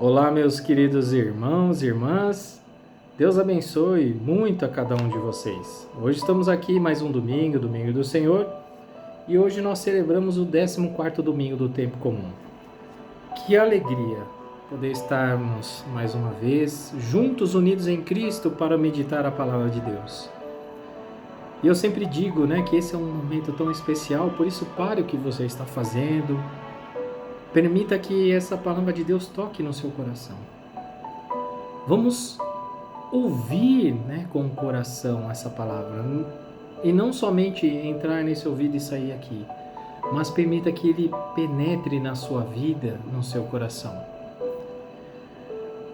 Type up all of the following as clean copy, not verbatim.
Olá, meus queridos irmãos e irmãs. Deus abençoe muito a cada um de vocês. Hoje estamos aqui mais um domingo, domingo do Senhor, e hoje nós celebramos o 14º domingo do tempo comum. Que alegria poder estarmos mais uma vez juntos, unidos em Cristo para meditar a palavra de Deus. E eu sempre digo, que esse é um momento tão especial, por isso pare o que você está fazendo. Permita que essa palavra de Deus toque no seu coração. Vamos ouvir, com o coração essa palavra. E não somente entrar nesse ouvido e sair aqui, mas permita que ele penetre na sua vida, no seu coração.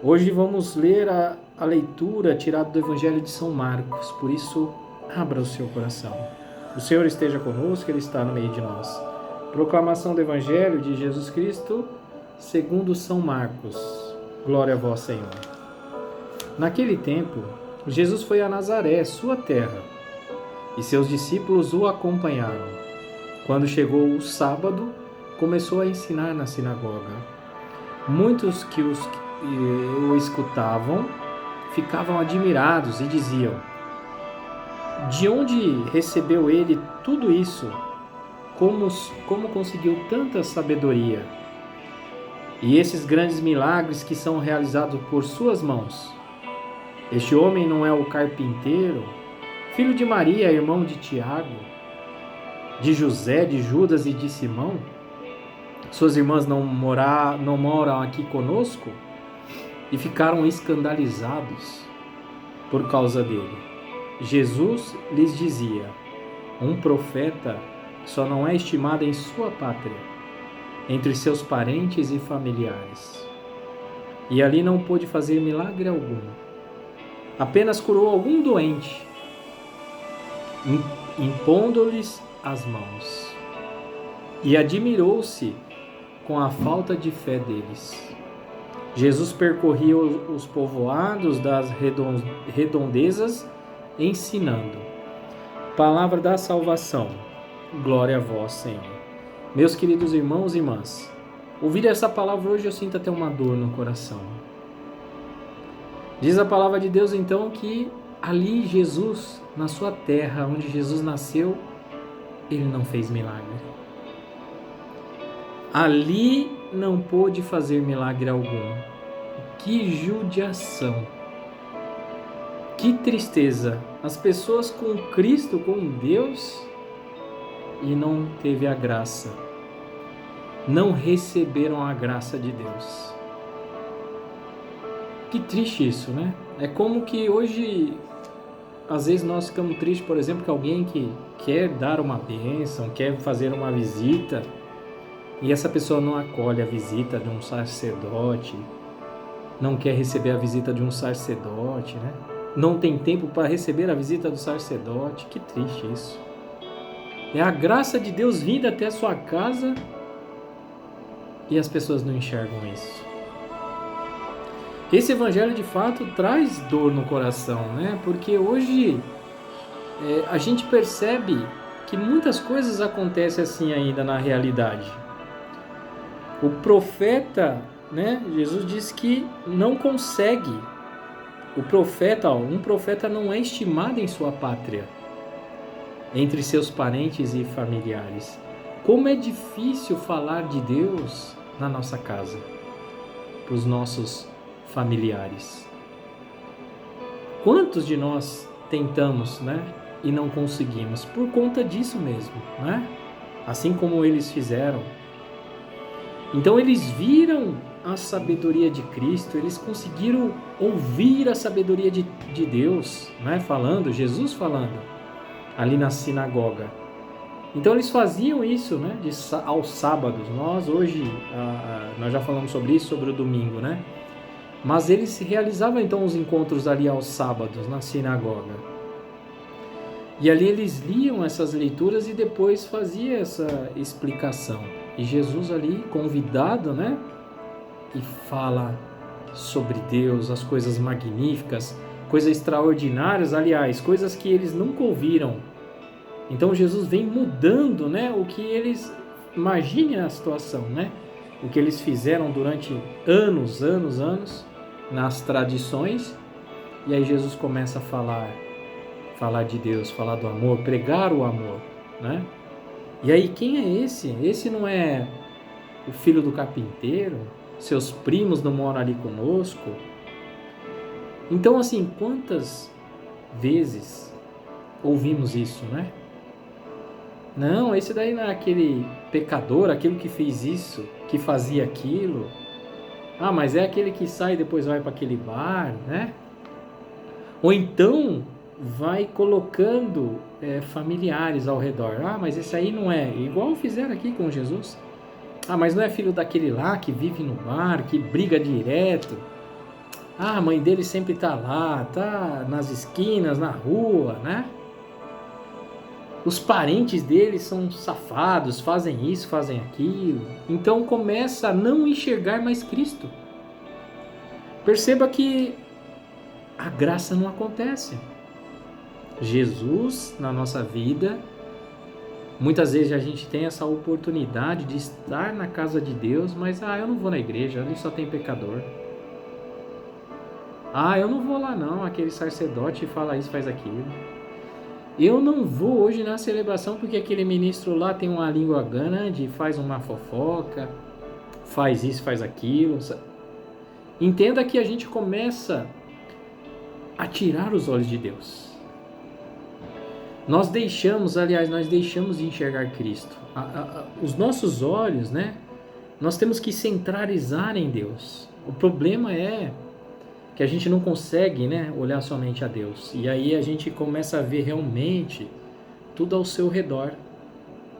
Hoje vamos ler a leitura tirada do Evangelho de São Marcos, por isso abra o seu coração. O Senhor esteja conosco, Ele está no meio de nós. Proclamação do Evangelho de Jesus Cristo segundo São Marcos. Glória a vós, Senhor. Naquele tempo, Jesus foi a Nazaré, sua terra, e seus discípulos o acompanharam. Quando chegou o sábado, começou a ensinar na sinagoga. Muitos que o escutavam ficavam admirados e diziam: de onde recebeu ele tudo isso? Como conseguiu tanta sabedoria? E esses grandes milagres que são realizados por suas mãos? Este homem não é o carpinteiro, filho de Maria, irmão de Tiago, de José, de Judas e de Simão? Suas irmãs não moram aqui conosco? E ficaram escandalizados por causa dele. Jesus lhes dizia: um profeta só não é estimado em sua pátria, entre seus parentes e familiares. E ali não pôde fazer milagre algum. Apenas curou algum doente, impondo-lhes as mãos. E admirou-se com a falta de fé deles. Jesus percorria os povoados das redondezas, ensinando. Palavra da salvação. Glória a vós, Senhor. Meus queridos irmãos e irmãs, ouvir essa palavra hoje eu sinto até uma dor no coração. Diz a palavra de Deus então que ali Jesus, na sua terra, onde Jesus nasceu, ele não fez milagre. Ali não pôde fazer milagre algum. Que judiação! Que tristeza! As pessoas com Cristo, com Deus, e não teve a graça, não receberam a graça de Deus. Que triste isso, É como que hoje, às vezes nós ficamos tristes, por exemplo, que alguém que quer dar uma bênção, quer fazer uma visita, e essa pessoa não acolhe a visita de um sacerdote, não quer receber a visita de um sacerdote, Não tem tempo para receber a visita do sacerdote. Que triste isso. É a graça de Deus vindo até a sua casa e as pessoas não enxergam isso. Esse evangelho de fato traz dor no coração, Porque hoje a gente percebe que muitas coisas acontecem assim ainda na realidade. O profeta, Jesus diz que não consegue. O profeta, um profeta não é estimado em sua pátria, entre seus parentes e familiares. Como é difícil falar de Deus na nossa casa, para os nossos familiares. Quantos de nós tentamos, e não conseguimos, por conta disso mesmo, Assim como eles fizeram. Então eles viram a sabedoria de Cristo, eles conseguiram ouvir a sabedoria de Deus, falando, Jesus falando, ali na sinagoga. Então eles faziam isso, aos sábados. Nós hoje, nós já falamos sobre isso, sobre o domingo, Mas eles realizavam então os encontros ali aos sábados, na sinagoga. E ali eles liam essas leituras e depois fazia essa explicação. E Jesus ali, convidado, e fala sobre Deus, as coisas magníficas, coisas extraordinárias, aliás, coisas que eles nunca ouviram. Então Jesus vem mudando, o que eles... Imaginem a situação, o que eles fizeram durante anos, nas tradições, e aí Jesus começa a falar de Deus, falar do amor, pregar o amor, né? E aí quem é esse? Esse não é o filho do carpinteiro? Seus primos não moram ali conosco? Então, assim, quantas vezes ouvimos isso, né? Não, esse daí não é aquele pecador, aquele que fez isso, que fazia aquilo. Ah, mas é aquele que sai e depois vai para aquele bar, né? Ou então vai colocando familiares ao redor. Ah, mas esse aí não é. Igual fizeram aqui com Jesus. Ah, mas não é filho daquele lá que vive no bar, que briga direto. Ah, a mãe dele sempre tá lá, tá nas esquinas, na rua, né? Os parentes dele são safados, fazem isso, fazem aquilo. Então começa a não enxergar mais Cristo. Perceba que a graça não acontece. Jesus na nossa vida, muitas vezes a gente tem essa oportunidade de estar na casa de Deus, mas eu não vou na igreja, ali só tem pecador. Eu não vou lá não, aquele sacerdote fala isso, faz aquilo. Eu não vou hoje na celebração porque aquele ministro lá tem uma língua grande, faz uma fofoca, faz isso, faz aquilo. Entenda que a gente começa a tirar os olhos de Deus. Nós deixamos de enxergar Cristo. Os nossos olhos, né? Nós temos que centralizar em Deus. O problema é que a gente não consegue, né, olhar somente a Deus. E aí a gente começa a ver realmente tudo ao seu redor.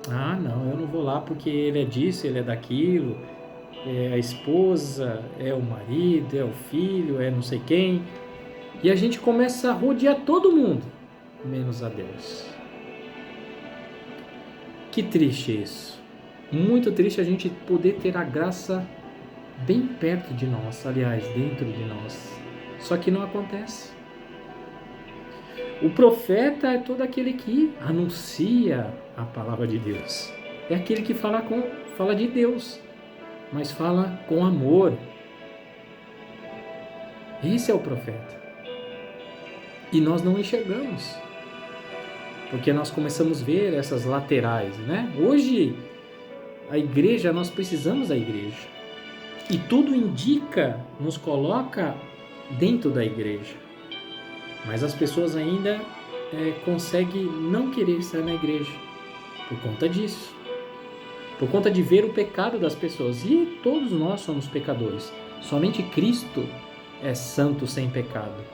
Não, eu não vou lá porque ele é disso, ele é daquilo, é a esposa, é o marido, é o filho, é não sei quem. E a gente começa a rodear todo mundo, menos a Deus. Que triste isso. Muito triste a gente poder ter a graça bem perto de nós, aliás, dentro de nós. Só que não acontece. O profeta é todo aquele que anuncia a palavra de Deus. É aquele que fala de Deus, mas fala com amor. Esse é o profeta. E nós não enxergamos. Porque nós começamos a ver essas laterais, né? Hoje, a igreja, nós precisamos da igreja. E tudo indica, nos coloca dentro da igreja. Mas as pessoas ainda conseguem não querer estar na igreja por conta disso. Por conta de ver o pecado das pessoas. E todos nós somos pecadores. Somente Cristo é santo sem pecado.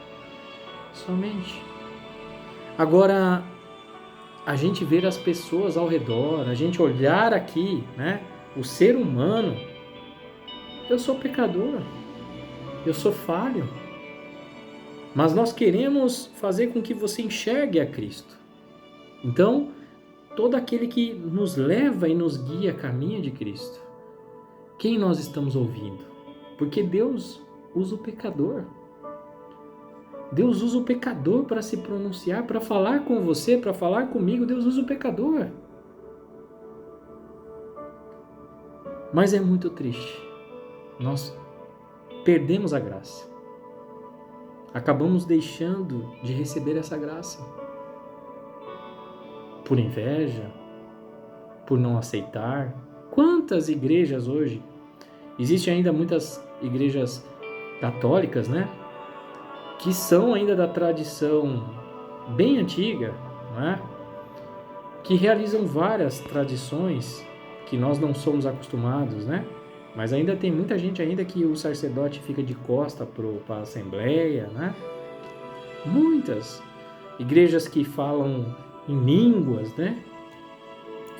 Somente. Agora, a gente ver as pessoas ao redor, a gente olhar aqui, né? O ser humano, eu sou pecador, eu sou falho, mas nós queremos fazer com que você enxergue a Cristo. Então, todo aquele que nos leva e nos guia caminho de Cristo, quem nós estamos ouvindo? Porque Deus usa o pecador. Deus usa o pecador para se pronunciar, para falar com você, para falar comigo. Deus usa o pecador. Mas é muito triste. Nós perdemos a graça. Acabamos deixando de receber essa graça. Por inveja, por não aceitar. Quantas igrejas hoje? Existem ainda muitas igrejas católicas, né? Que são ainda da tradição bem antiga, né? Que realizam várias tradições que nós não somos acostumados, né? Mas ainda tem muita gente ainda que o sacerdote fica de costa para a assembleia, né? Muitas igrejas que falam em línguas, né?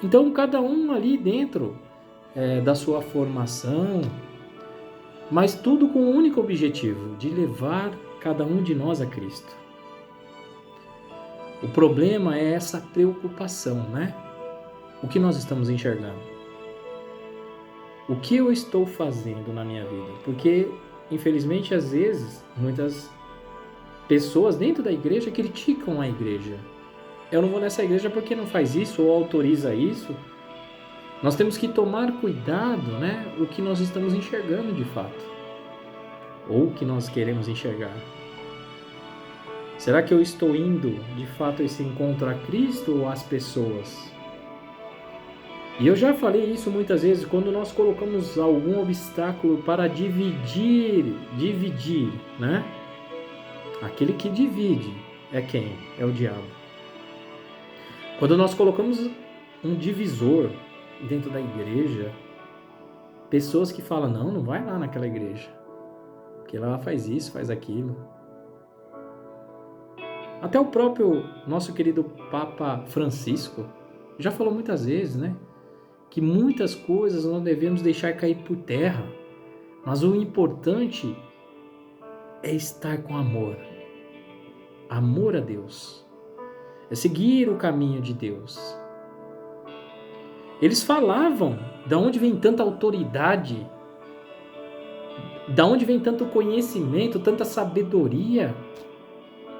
Então cada um ali dentro da sua formação, mas tudo com o único objetivo de levar cada um de nós a Cristo. O problema é essa preocupação, né? O que nós estamos enxergando? O que eu estou fazendo na minha vida? Porque, infelizmente, às vezes, muitas pessoas dentro da igreja criticam a igreja. Eu não vou nessa igreja porque não faz isso ou autoriza isso. Nós temos que tomar cuidado, né, o que nós estamos enxergando de fato, ou o que nós queremos enxergar. Será que eu estou indo de fato a esse encontro a Cristo ou às pessoas? E eu já falei isso muitas vezes, quando nós colocamos algum obstáculo para dividir, né? Aquele que divide é quem? É o diabo. Quando nós colocamos um divisor dentro da igreja, pessoas que falam, não vai lá naquela igreja, porque ela faz isso, faz aquilo. Até o próprio nosso querido Papa Francisco já falou muitas vezes, né? Que muitas coisas não devemos deixar cair por terra, mas o importante é estar com amor. Amor a Deus. É seguir o caminho de Deus. Eles falavam de onde vem tanta autoridade, de onde vem tanto conhecimento, tanta sabedoria.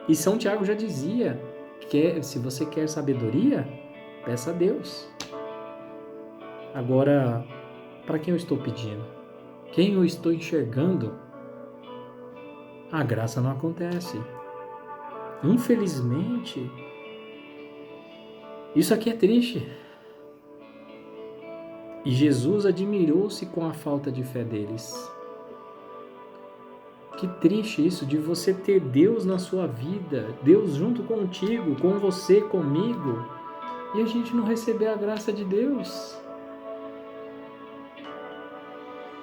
E São Tiago já dizia que se você quer sabedoria, peça a Deus. Agora, para quem eu estou pedindo? Quem eu estou enxergando? A graça não acontece. Infelizmente, isso aqui é triste. E Jesus admirou-se com a falta de fé deles. Que triste isso, de você ter Deus na sua vida, Deus junto contigo, com você, comigo, e a gente não receber a graça de Deus.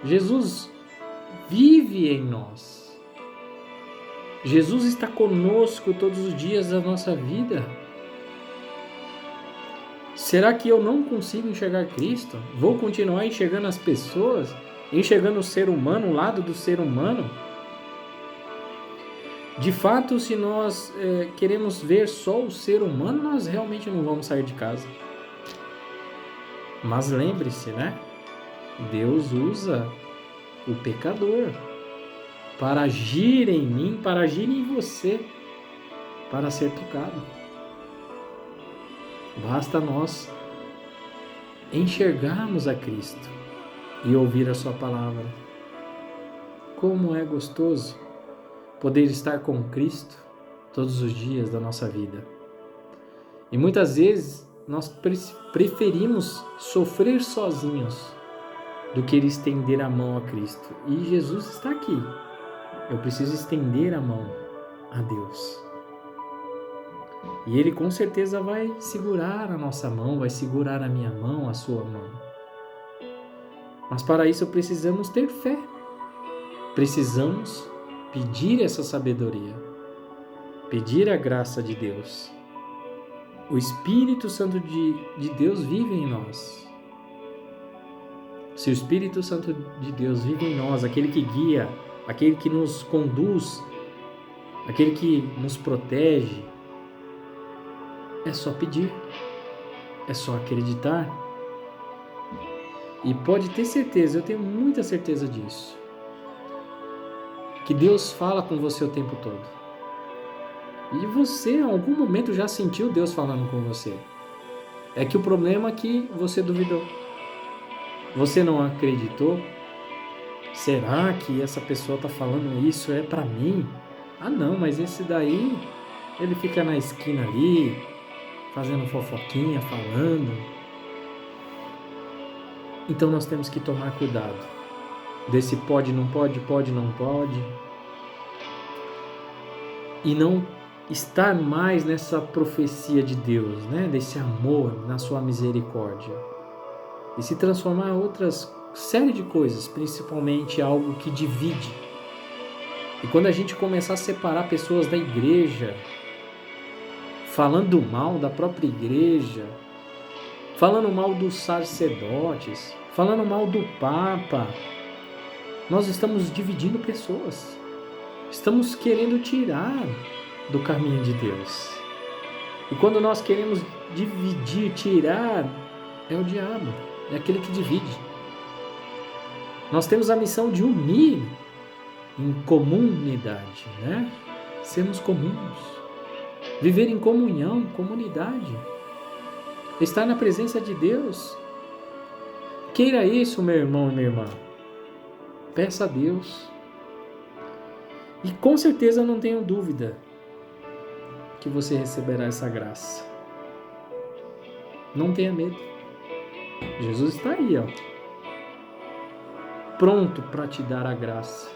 Jesus vive em nós. Jesus está conosco todos os dias da nossa vida. Será que eu não consigo enxergar Cristo? Vou continuar enxergando as pessoas? Enxergando o ser humano, o lado do ser humano? De fato, se nós queremos ver só o ser humano, nós realmente não vamos sair de casa. Mas lembre-se, né? Deus usa o pecador para agir em mim, para agir em você, para ser tocado. Basta nós enxergarmos a Cristo e ouvir a sua palavra. Como é gostoso poder estar com Cristo todos os dias da nossa vida. E muitas vezes nós preferimos sofrer sozinhos do que estender a mão a Cristo. E Jesus está aqui. Eu preciso estender a mão a Deus. E Ele com certeza vai segurar a nossa mão, vai segurar a minha mão, a sua mão. Mas para isso precisamos ter fé. Precisamos pedir essa sabedoria. Pedir a graça de Deus. O Espírito Santo de Deus vive em nós. Se o Espírito Santo de Deus vive em nós, aquele que guia, aquele que nos conduz, aquele que nos protege, é só pedir, é só acreditar. E pode ter certeza, eu tenho muita certeza disso, que Deus fala com você o tempo todo. E você, em algum momento, já sentiu Deus falando com você. É que o problema é que você duvidou. Você não acreditou? Será que essa pessoa está falando isso é para mim? Ah não, mas esse daí, ele fica na esquina ali, fazendo fofoquinha, falando. Então nós temos que tomar cuidado desse pode, não pode, pode, não pode. E não estar mais nessa profecia de Deus, né? Desse amor, na sua misericórdia. E se transformar em outras série de coisas, principalmente algo que divide. E quando a gente começar a separar pessoas da igreja, falando mal da própria igreja, falando mal dos sacerdotes, falando mal do Papa, nós estamos dividindo pessoas. Estamos querendo tirar do caminho de Deus. E quando nós queremos dividir, tirar, é o diabo, é aquele que divide. Nós temos a missão de unir em comunidade, né? Sermos comuns, viver em comunhão, comunidade, estar na presença de Deus. Queira isso, meu irmão e minha irmã. Peça a Deus. E com certeza não tenho dúvida que você receberá essa graça. Não tenha medo. Jesus está aí, ó, pronto para te dar a graça.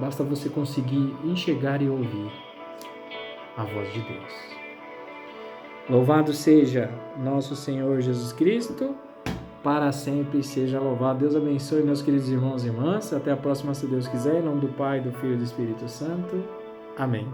Basta você conseguir enxergar e ouvir a voz de Deus. Louvado seja nosso Senhor Jesus Cristo, para sempre seja louvado. Deus abençoe meus queridos irmãos e irmãs. Até a próxima, se Deus quiser. Em nome do Pai, do Filho e do Espírito Santo. Amém.